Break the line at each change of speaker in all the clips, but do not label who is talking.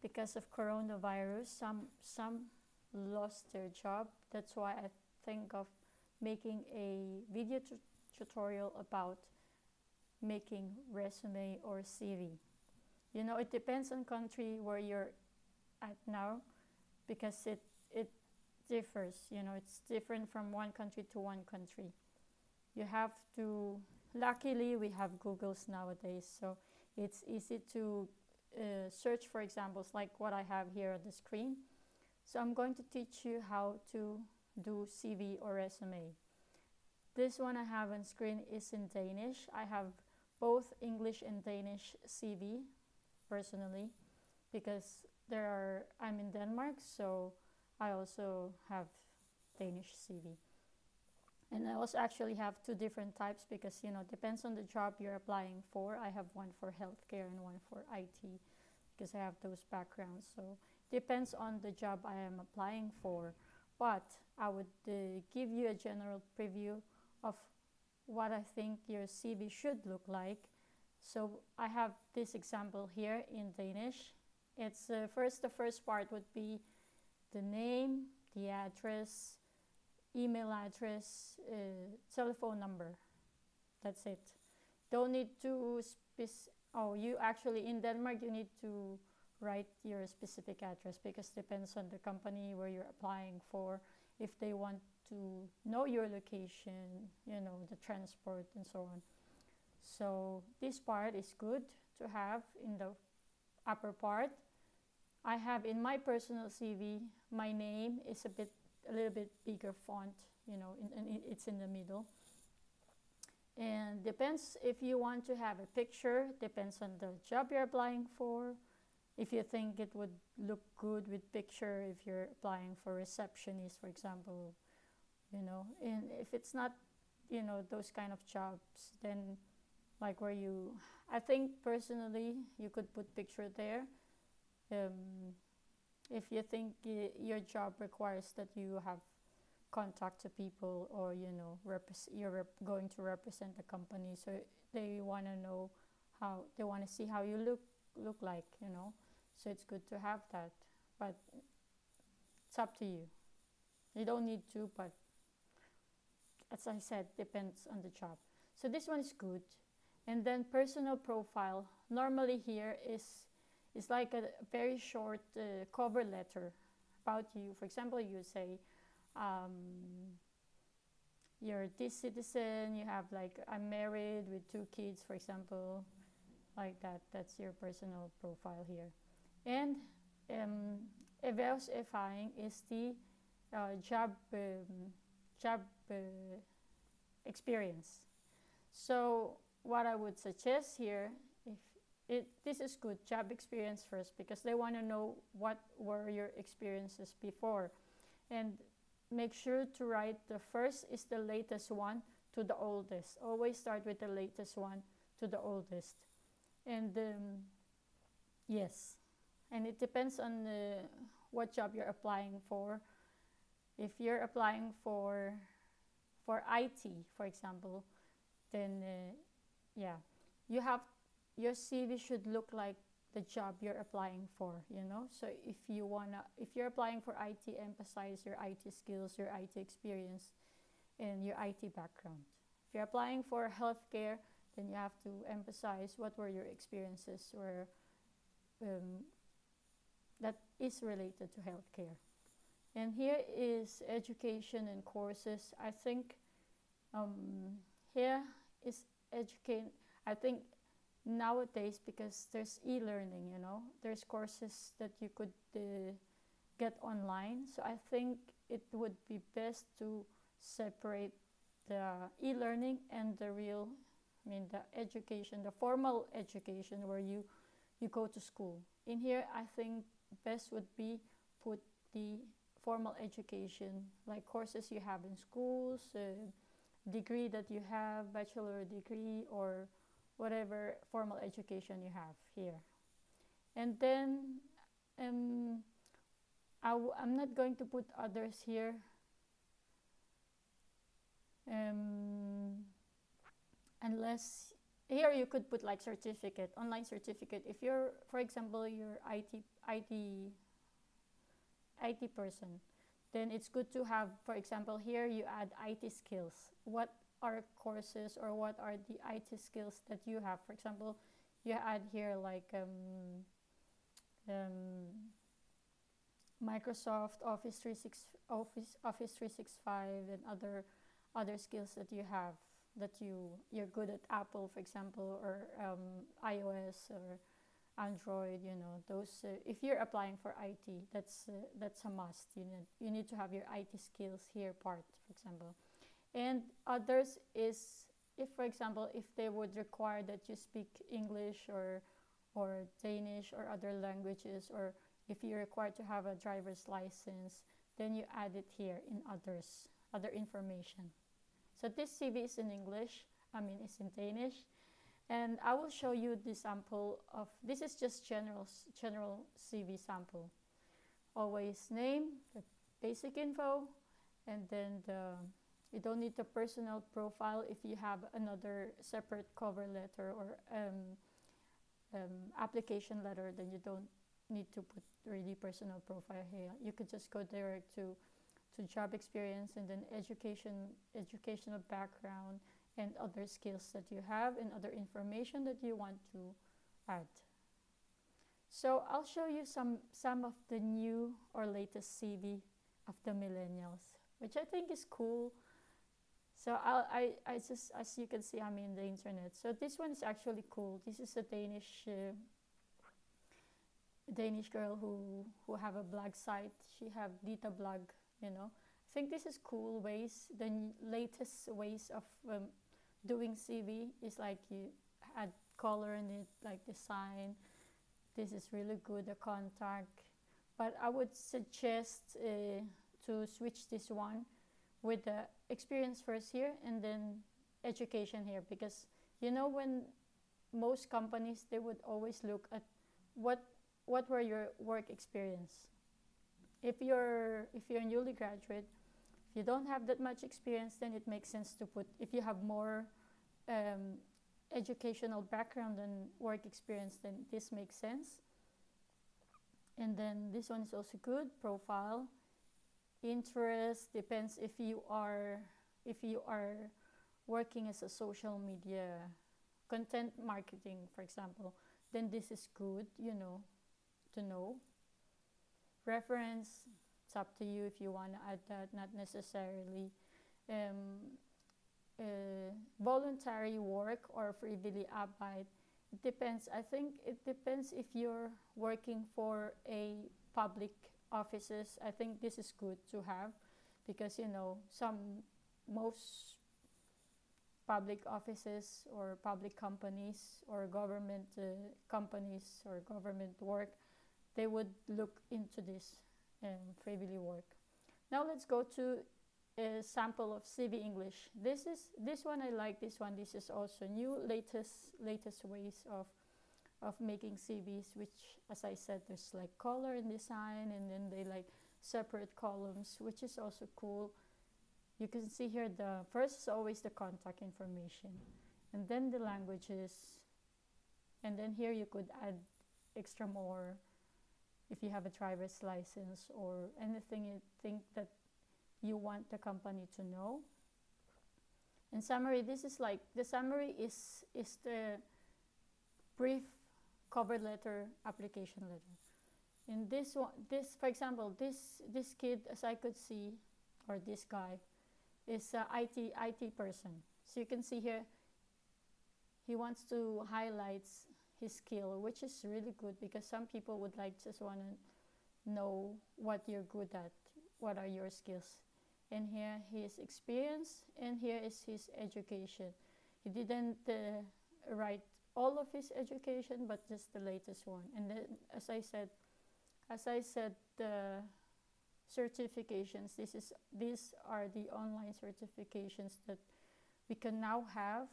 because of coronavirus. Some lost their job. That's why I think of making a video tutorial about making resume or CV. It depends on country where you're at now, because it differs. It's different from one country to one country. You have to, luckily we have Googles nowadays, so it's easy to search for examples like what I have here on the screen. So I'm going to teach you how to do CV or resume. This one I have on screen is in Danish. I have both English and Danish CV personally, because I'm in Denmark, so I also have Danish CV. And I also actually have two different types, because depends on the job you're applying for. I have one for healthcare and one for IT, because I have those backgrounds. So depends on the job I am applying for. But I would give you a general preview of what I think your CV should look like. So I have this example here in Danish. It's the first part would be the name, the address, email address, telephone number. That's it. Don't need to you actually in Denmark you need to write your specific address, because depends on the company where you're applying for, if they want to know your location, the transport and so on. So this part is good to have in the upper part. I have in my personal CV, my name is a little bit bigger font, and it's in the middle. And depends if you want to have a picture, depends on the job you're applying for. If you think it would look good with picture, if you're applying for receptionist, for example, and if it's not, those kind of jobs, then like I think personally you could put picture there. If you think your job requires that you have contact to people, or you're going to represent the company, so they want to know they want to see how you look like, so it's good to have that. But it's up to you. You don't need to, but as I said, depends on the job. So this one is good. And then personal profile, normally here is like a very short cover letter about you. For example, you say you're this citizen, you have I'm married with 2 kids, for example, like that. That's your personal profile here. And erhvervserfaring is the job experience. So what I would suggest here, this is good, job experience first, because they want to know what were your experiences before. And make sure to write the first is the latest one to the oldest. Always start with the latest one to the oldest. And yes, and it depends on what job you're applying for. If you're applying for IT, for example, then your CV should look like the job you're applying for, So if you're applying for IT, emphasize your IT skills, your IT experience, and your IT background. If you're applying for healthcare, then you have to emphasize what were your experiences that is related to healthcare. And here is education and courses. I think here is educate. I think nowadays, because there's e-learning, there's courses that you could get online. So I think it would be best to separate the e-learning and the the education, the formal education where you go to school. In here, I think best would be put the formal education, like courses you have in schools, degree that you have, bachelor degree, or whatever formal education you have here. And then I'm not going to put others here, unless here you could put like certificate, online certificate. If you're, for example, you're IT person, then it's good to have, for example, here you add IT skills. What are courses or what are the IT skills that you have? For example, you add here like Microsoft Office 365 and other skills that you have, that you're good at Apple, for example, or iOS or Android. Those. If you're applying for IT, that's a must. You need to have your IT skills here part, for example. And others is, if for example, if they would require that you speak English or Danish or other languages, or if you're required to have a driver's license, then you add it here in other information. So this CV is in English, it's in Danish, and I will show you the sample of, this is just general CV sample. Always name, the basic info, and then you don't need the personal profile. If you have another separate cover letter or application letter, then you don't need to put really personal profile here. You could just go direct to job experience, and then educational background, and other skills that you have and other information that you want to add. So I'll show you some of the new or latest CV of the millennials, which I think is cool. So I just, as you can see, I'm in the internet. So this one is actually cool. This is a Danish girl who have a blog site. She have Dita blog. I think this is cool ways. The latest ways of doing CV is like you add color in it, like design. This is really good, the contact. But I would suggest to switch this one with the experience first here, and then education here, because when most companies, they would always look at what were your work experience. If you're newly graduate, if you don't have that much experience, then it makes sense to put, if you have more educational background than work experience, then this makes sense. And then this one is also good. Profile, interest, depends if you are working as a social media content marketing, for example, then this is good, to know. Reference, it's up to you if you want to add that, not necessarily. Voluntary work or frivillig arbeid, it depends. I think it depends if you're working for a public offices. I think this is good to have, because most public offices or public companies or government companies or government work, they would look into this frivillig work. Now let's go to a sample of CV English. This one I like. This is also new, latest ways of making CVs, which, as I said, there's like color and design, and then they like separate columns, which is also cool. You can see here, the first is always the contact information, and then the languages, and then here you could add extra more if you have a driver's license or anything you think that you want the company to know. In summary, this is like, the summary is the brief cover letter, application letter. In this one, for example, this kid, as I could see, or this guy, is a IT person. So you can see here, he wants to highlight his skill, which is really good, because some people would just want to know what you're good at, what are your skills. And here his experience, and here is his education. He didn't write all of his education, but just the latest one. And then, as I said, the certifications. These are the online certifications that we can now have.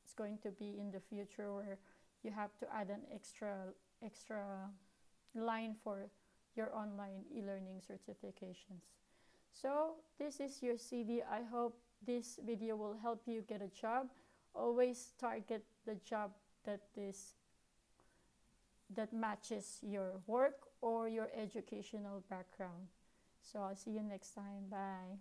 It's going to be in the future where you have to add an extra line for your online e-learning certifications. So this is your CV. I hope this video will help you get a job. Always target the job that matches your work or your educational background. So I'll see you next time. Bye.